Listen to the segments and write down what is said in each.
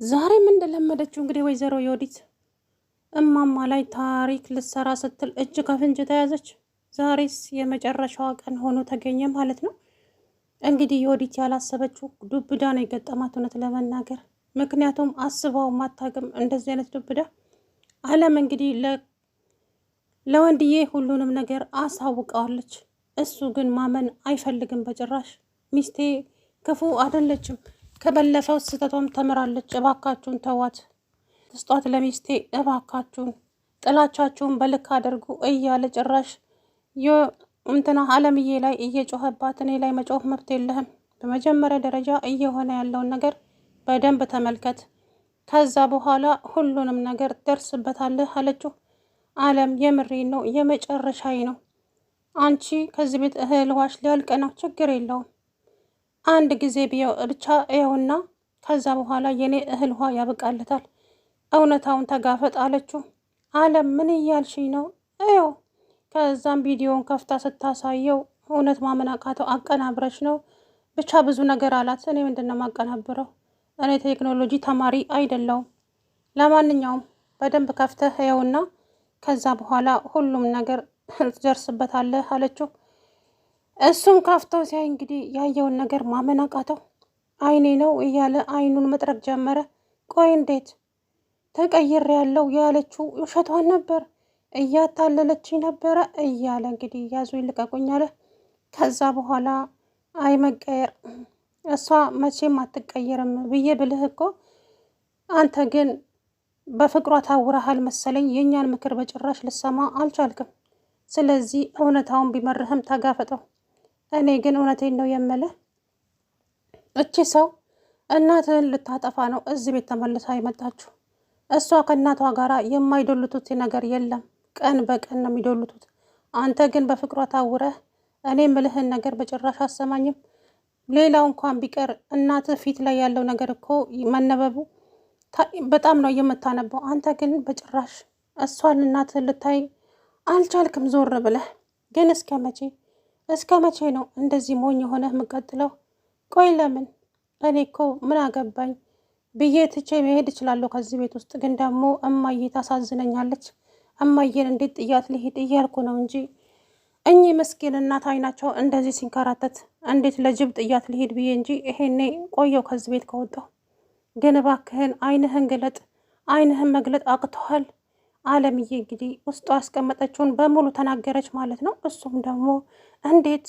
ዛሬም እንደለመደችው እንግዲህ ወይዘሮ ዮዲት እማማ ላይ ታሪክ ልትሰራ ስትል እጅ ከፍንጅ ተያዘች። ዛሬስ የመጨረሻዋ ቀን ሆኖ ተገኘ ማለት ነው። እንግዲህ ዮዲት ያላሰበችው ዱብዳ ነው የገጠማት እውነት ለመናገር ምክንያቱም አስባው ማታቅም እንደዚህ አይነት ዱብዳ። አለም እንግዲህ ለወንድዬ ሁሉንም ነገር አሳውቀዋለች። እሱ ግን ማመን አይፈልግም በጭራሽ። ሚስቴ ክፉ አይደለችም፣ ከበለፈው ስህተቷም ተምራለች፣ እባካችሁን ተዋት፣ ስጧት ለሚስቴ እባካችሁን፣ ጥላቻችሁን በልክ አድርጉ እያለ ጭራሽ እንትና አለምዬ ላይ እየጮኸባት፣ እኔ ላይ መጮህ መብት የለህም፣ በመጀመሪያ ደረጃ እየሆነ ያለውን ነገር በደንብ ተመልከት፣ ከዛ በኋላ ሁሉንም ነገር ደርስበታለህ አለችው። አለም የምሬን ነው፣ የመጨረሻዬ ነው፣ አንቺ ከዚህ ቤት እህል ዋሽ ሊያልቅ ነው፣ ችግር የለውም አንድ ጊዜ ብቻ ይኸውና፣ ከዛ በኋላ የኔ እህል ውሃ ያበቃለታል፣ እውነታውን ተጋፈጥ አለችው። አለም ምን እያልሽኝ ነው? ይኸው ከዛም ቪዲዮውን ከፍታ ስታሳየው እውነት ማመን አቃተው። አቀናብረች ነው ብቻ ብዙ ነገር አላት። እኔ ምንድን ነው የማቀናብረው? እኔ ቴክኖሎጂ ተማሪ አይደለሁም። ለማንኛውም በደንብ ከፍተህ ይኸውና፣ ከዛ በኋላ ሁሉም ነገር ትደርስበታለህ አለችው። እሱም ከፍቶ ሲያይ እንግዲህ ያየውን ነገር ማመን አቃተው። አይኔ ነው እያለ አይኑን መጥረግ ጀመረ። ቆይ እንዴት ተቀይሬ ያለው ያለችው ውሸቷን ነበር፣ እያታለለች ነበረ እያለ እንግዲህ ያዙ ይልቀቁኝ አለ። ከዛ በኋላ አይ መቀየር፣ እሷ መቼም አትቀየርም ብዬ ብልህ እኮ አንተ ግን በፍቅሯ ታውረሃል መሰለኝ። የእኛን ምክር በጭራሽ ልሰማ አልቻልክም። ስለዚህ እውነታውን ቢመርህም ተጋፈጠው። እኔ ግን እውነቴን ነው የምልህ፣ እቺ ሰው እናትህን ልታጠፋ ነው እዚህ ቤት ተመልሳ የመጣችሁ። እሷ ከእናቷ ጋር የማይዶልቱት ነገር የለም፣ ቀን በቀን ነው የሚዶልቱት። አንተ ግን በፍቅሯ ታውረህ እኔ ምልህን ነገር በጭራሽ አሰማኝም። ሌላው እንኳን ቢቀር እናትህ ፊት ላይ ያለው ነገር እኮ መነበቡ በጣም ነው የምታነበው። አንተ ግን በጭራሽ እሷን እናትህን ልታይ አልቻልክም ዞር ብለህ። ግን እስከ መቼ ነው እንደዚህ ሞኝ የሆነህ የምቀጥለው? ቆይ ለምን? እኔ እኮ ምን አገባኝ ብዬ ትቼ መሄድ እችላለሁ ከዚህ ቤት ውስጥ። ግን ደግሞ እማዬ ታሳዝነኛለች። እማዬን እንዴት ጥያት ልሄድ እያልኩ ነው እንጂ እኚህ ምስኪን እናት አይናቸው እንደዚህ ሲንከራተት እንዴት ለጅብ ጥያት ልሄድ ብዬ እንጂ ይሄኔ ቆየው ከዚህ ቤት ከወጣሁ። ግን እባክህን አይንህን ግለጥ። አይንህን መግለጥ አቅተዋል። አለምዬ እንግዲህ ውስጡ ያስቀመጠችውን በሙሉ ተናገረች ማለት ነው። እሱም ደግሞ እንዴት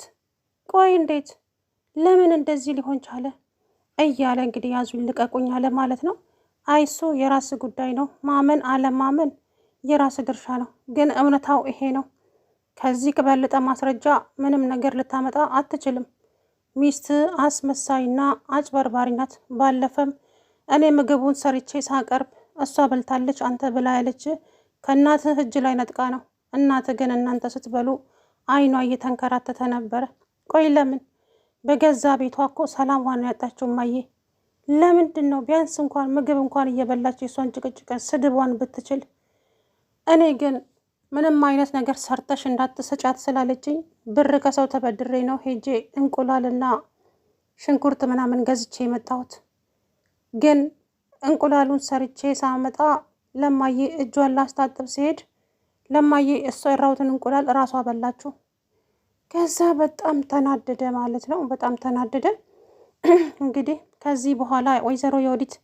ለምን እንደዚህ ሊሆን ቻለ እያለ እንግዲህ ያዙ ልቀቁኝ አለ ማለት ነው። አይሱ የራስ ጉዳይ ነው፣ ማመን አለማመን የራስ ድርሻ ነው። ግን እውነታው ይሄ ነው። ከዚህ ከበለጠ ማስረጃ ምንም ነገር ልታመጣ አትችልም። ሚስት አስመሳይና አጭበርባሪ ናት። ባለፈም እኔ ምግቡን ሰርቼ ሳቀርብ እሷ በልታለች አንተ ብላ ያለች ከእናትህ እጅ ላይ ነጥቃ ነው። እናትህ ግን እናንተ ስትበሉ አይኗ እየተንከራተተ ነበረ። ቆይ ለምን? በገዛ ቤቷ እኮ ሰላሟን ያጣችው እማዬ። ለምንድን ነው ቢያንስ እንኳን ምግብ እንኳን እየበላች የሷን ጭቅጭቅ ስድቧን ብትችል። እኔ ግን ምንም አይነት ነገር ሰርተሽ እንዳትሰጫት ስላለችኝ ብር ከሰው ተበድሬ ነው ሄጄ እንቁላልና ሽንኩርት ምናምን ገዝቼ የመጣሁት። ግን እንቁላሉን ሰርቼ ሳመጣ ለማዬ እጇን ላስታጥብ ሲሄድ ለማዬ እሷ የራሁትን እንቁላል እራሷ በላችሁ። ከዛ በጣም ተናደደ ማለት ነው። በጣም ተናደደ። እንግዲህ ከዚህ በኋላ ወይዘሮ ዮዲት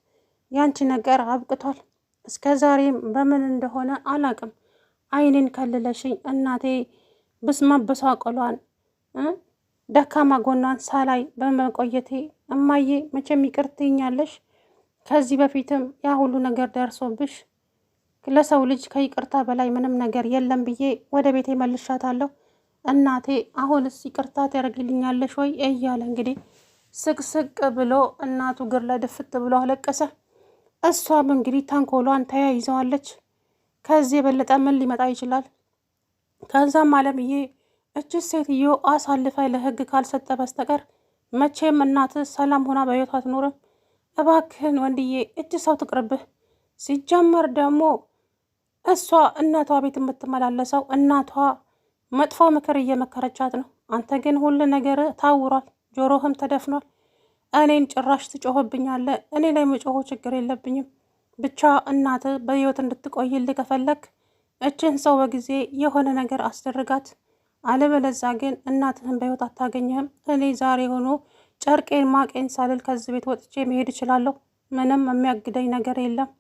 ያንቺ ነገር አብቅቷል። እስከ ዛሬም በምን እንደሆነ አላቅም አይኔን ከልለሽኝ እናቴ መበሳቀሏን ደካማ ጎኗን ሳላይ በመቆየቴ እማዬ መቼም ይቅር ትይኛለሽ። ከዚህ በፊትም ያ ሁሉ ነገር ደርሶብሽ ለሰው ልጅ ከይቅርታ በላይ ምንም ነገር የለም ብዬ ወደ ቤቴ መልሻታለሁ። እናቴ አሁንስ ይቅርታ ታደርግልኛለሽ ወይ እያለ እንግዲህ ስቅስቅ ብሎ እናቱ እግር ላይ ድፍት ብሎ አለቀሰ። እሷም እንግዲህ ተንኮሏን ተያይዘዋለች። ከዚህ የበለጠ ምን ሊመጣ ይችላል? ከዛም አለምዬ እች ሴትዮ አሳልፈ ለህግ ካልሰጠ በስተቀር መቼም እናት ሰላም ሆና በህይወት አትኖርም። እባክህን ወንድዬ እች ሰው ትቅርብህ። ሲጀመር ደግሞ እሷ እናቷ ቤት የምትመላለሰው እናቷ መጥፎ ምክር እየመከረቻት ነው። አንተ ግን ሁሉ ነገር ታውሯል፣ ጆሮህም ተደፍኗል። እኔን ጭራሽ ትጮህብኛለህ? እኔ ላይ መጮሁ ችግር የለብኝም። ብቻ እናት በህይወት እንድትቆይልህ ከፈለክ እችን ሰው በጊዜ የሆነ ነገር አስደርጋት፣ አለበለዛ ግን እናትህን በህይወት አታገኘህም። እኔ ዛሬ ሆኖ ጨርቄን ማቄን ሳልል ከዚህ ቤት ወጥቼ መሄድ እችላለሁ። ምንም የሚያግደኝ ነገር የለም።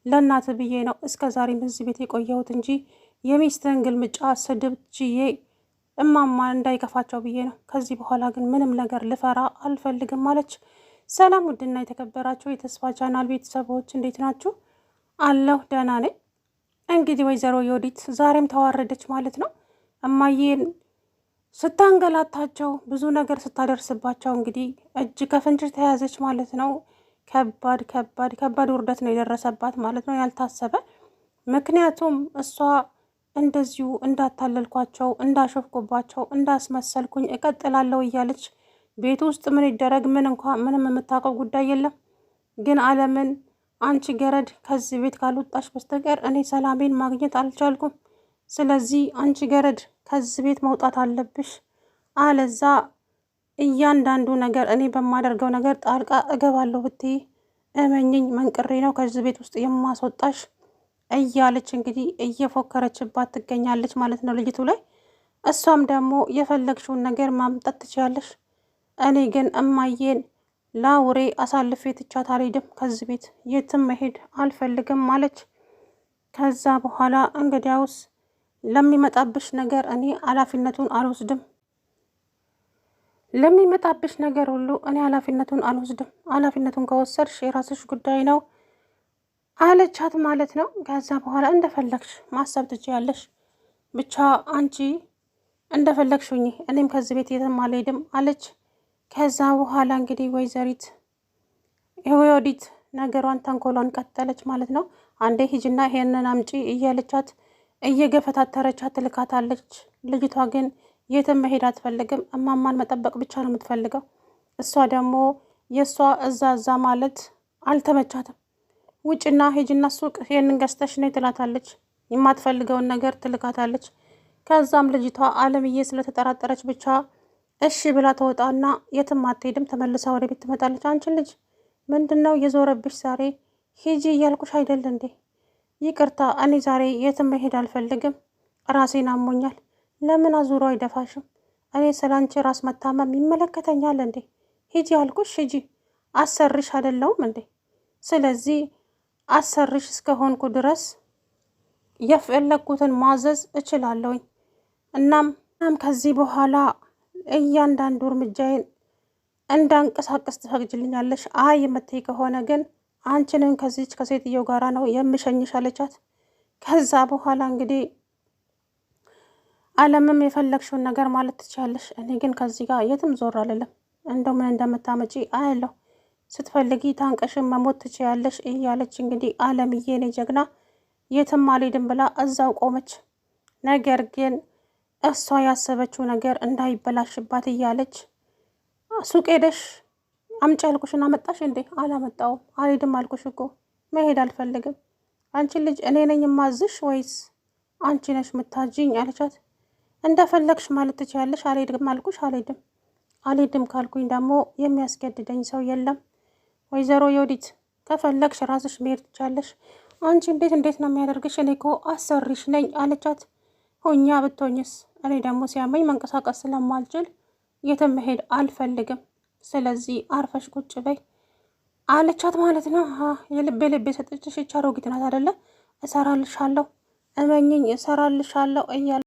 ለእናትህ ብዬ ነው እስከ ዛሬም እዚህ ቤት የቆየሁት እንጂ የሚስትህን ግልምጫ ስድብ ችዬ እማማ እንዳይከፋቸው ብዬ ነው። ከዚህ በኋላ ግን ምንም ነገር ልፈራ አልፈልግም አለች። ሰላም ውድና የተከበራችሁ የተስፋ ቻናል ቤተሰቦች እንዴት ናችሁ? አለሁ ደህና ነኝ። እንግዲህ ወይዘሮ ዮዲት ዛሬም ተዋረደች ማለት ነው። እማዬን ስታንገላታቸው ብዙ ነገር ስታደርስባቸው እንግዲህ እጅ ከፍንጅ ተያዘች ማለት ነው። ከባድ ከባድ ከባድ ውርደት ነው የደረሰባት ማለት ነው፣ ያልታሰበ። ምክንያቱም እሷ እንደዚሁ እንዳታለልኳቸው፣ እንዳሸፍኩባቸው፣ እንዳስመሰልኩኝ እቀጥላለሁ እያለች ቤት ውስጥ ምን ይደረግ ምን እንኳ ምንም የምታውቀው ጉዳይ የለም። ግን አለምን አንቺ ገረድ ከዚህ ቤት ካልወጣሽ በስተቀር እኔ ሰላሜን ማግኘት አልቻልኩም። ስለዚህ አንቺ ገረድ ከዚህ ቤት መውጣት አለብሽ፣ አለዛ እያንዳንዱ ነገር እኔ በማደርገው ነገር ጣልቃ እገባለሁ ብትይ እመኝኝ መንቅሬ ነው ከዚህ ቤት ውስጥ የማስወጣሽ እያለች እንግዲህ እየፎከረችባት ትገኛለች ማለት ነው ልጅቱ ላይ። እሷም ደግሞ የፈለግሽውን ነገር ማምጣት ትችያለሽ፣ እኔ ግን እማዬን ላውሬ አሳልፌ ትቻት አልሄድም፣ ከዚህ ቤት የትም መሄድ አልፈልግም አለች። ከዛ በኋላ እንግዲያውስ ለሚመጣብሽ ነገር እኔ ኃላፊነቱን አልወስድም፣ ለሚመጣብሽ ነገር ሁሉ እኔ ኃላፊነቱን አልወስድም፣ ኃላፊነቱን ከወሰድሽ የራስሽ ጉዳይ ነው አለቻት ማለት ነው። ከዛ በኋላ እንደፈለግሽ ማሰብ ትችያለሽ፣ ብቻ አንቺ እንደፈለግሽ ሁኚ፣ እኔም ከዚህ ቤት የትም አልሄድም አለች። ከዛ በኋላ እንግዲህ ወይዘሪት ዮዲት ነገሯን ተንኮሏን ቀጠለች ማለት ነው። አንዴ ሂጅና ይሄንን አምጪ እያለቻት እየገፈታተረቻት ትልካታለች። ልጅቷ ግን የትም መሄድ አትፈልግም፣ እማማን መጠበቅ ብቻ ነው የምትፈልገው። እሷ ደግሞ የእሷ እዛ ማለት አልተመቻትም። ውጭና ሂጅና ሱቅ ይሄንን ገዝተሽ ነይ ትላታለች። የማትፈልገውን ነገር ትልካታለች። ከዛም ልጅቷ አለምዬ ስለተጠራጠረች ብቻ እሺ ብላ ተወጣና የትም አትሄድም፣ ተመልሳ ወደ ቤት ትመጣለች። አንቺን ልጅ ምንድን ነው የዞረብሽ ዛሬ? ሂጂ እያልኩሽ አይደል እንዴ? ይቅርታ እኔ ዛሬ የትም መሄድ አልፈልግም፣ ራሴን አሞኛል። ለምን አዙሮ አይደፋሽም? እኔ ስለ አንቺ ራስ መታመም ይመለከተኛል እንዴ? ሂጂ አልኩሽ ሂጂ። አሰርሽ አይደለውም እንዴ? ስለዚህ አሰርሽ እስከሆንኩ ድረስ የፈለግኩትን ማዘዝ እችላለሁኝ። እናም ከዚህ በኋላ እያንዳንዱ እርምጃዬን እንዳንቀሳቀስ ትፈቅጅልኛለሽ? አይ የምትይ ከሆነ ግን አንቺንን ከዚች ከሴትየው ጋራ ነው የምሸኝሽ አለቻት። ከዛ በኋላ እንግዲህ አለምም የፈለግሽውን ነገር ማለት ትችያለሽ፣ እኔ ግን ከዚህ ጋር የትም ዞር አልልም፣ እንደው ምን እንደምታመጪ አያለሁ፣ ስትፈልጊ ታንቀሽን መሞት ትችያለሽ እያለች እንግዲህ አለምዬ እኔ ጀግና የትም አልሄድም ብላ እዛው ቆመች። ነገር ግን እሷ ያሰበችው ነገር እንዳይበላሽባት እያለች ሱቅ ሄደሽ አምጪ ያልኩሽን አመጣሽ እንዴ? አላመጣውም። አልሄድም አልኩሽ እኮ መሄድ አልፈልግም። አንቺ ልጅ እኔ ነኝ የማዝሽ ወይስ አንቺ ነሽ የምታጅኝ? አለቻት። እንደፈለግሽ ማለት ትችያለሽ። አልሄድም አልኩሽ አልሄድም። አልሄድም ካልኩኝ ደግሞ የሚያስገድደኝ ሰው የለም። ወይዘሮ ዮዲት ከፈለግሽ ራስሽ መሄድ ትችያለሽ። አንቺ እንዴት ነው የሚያደርግሽ? እኔ እኮ አሰሪሽ ነኝ አለቻት። ሆኛ ብትሆኝስ? እኔ ደግሞ ሲያመኝ መንቀሳቀስ ስለማልችል የትም መሄድ አልፈልግም። ስለዚህ አርፈሽ ቁጭ በይ አለቻት ማለት ነው። የልቤ የሰጠችሽ ይህች አሮጊት ናት አይደለ? እሰራልሻለሁ፣ እመኝኝ እሰራልሻለሁ እያለ